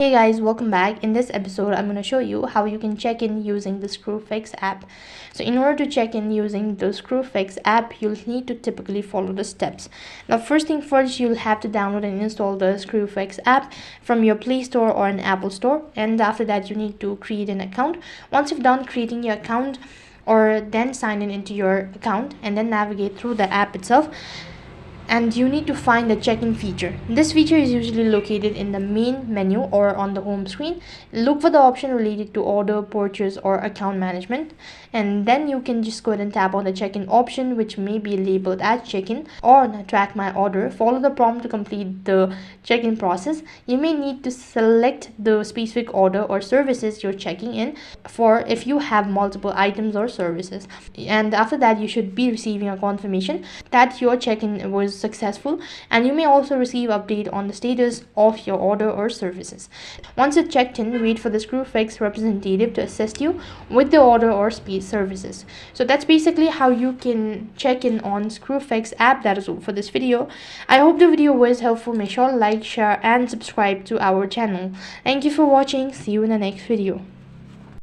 Hey guys, welcome back. In this episode, I'm going to show you how you can check in using the Screwfix app. So in order to check in using the Screwfix app, you'll need to typically follow the steps. Now, first thing first, you'll have to download and install the Screwfix app from your Play Store or an Apple Store. And after that, you need to create an account. Once you've done creating your account, or then sign in into your account and then navigate through the app itself, and you need to find the check-in feature. This feature is usually located in the main menu or on the home screen. Look for the option related to order, purchase, or account management, and then you can just go ahead and tap on the check-in option, which may be labeled as check-in or track my order. Follow the prompt to complete the check-in process. You may need to select the specific order or services you're checking in for if you have multiple items or services, and after that you should be receiving a confirmation that your check-in was successful, and you may also receive update on the status of your order or services. Once it's checked in, wait for the Screwfix representative to assist you with the order or speed services. So that's basically how you can check in on Screwfix app. That is all for this video. I hope the video was helpful. Make sure to like, share and subscribe to our channel. Thank you for watching. See you in the next video.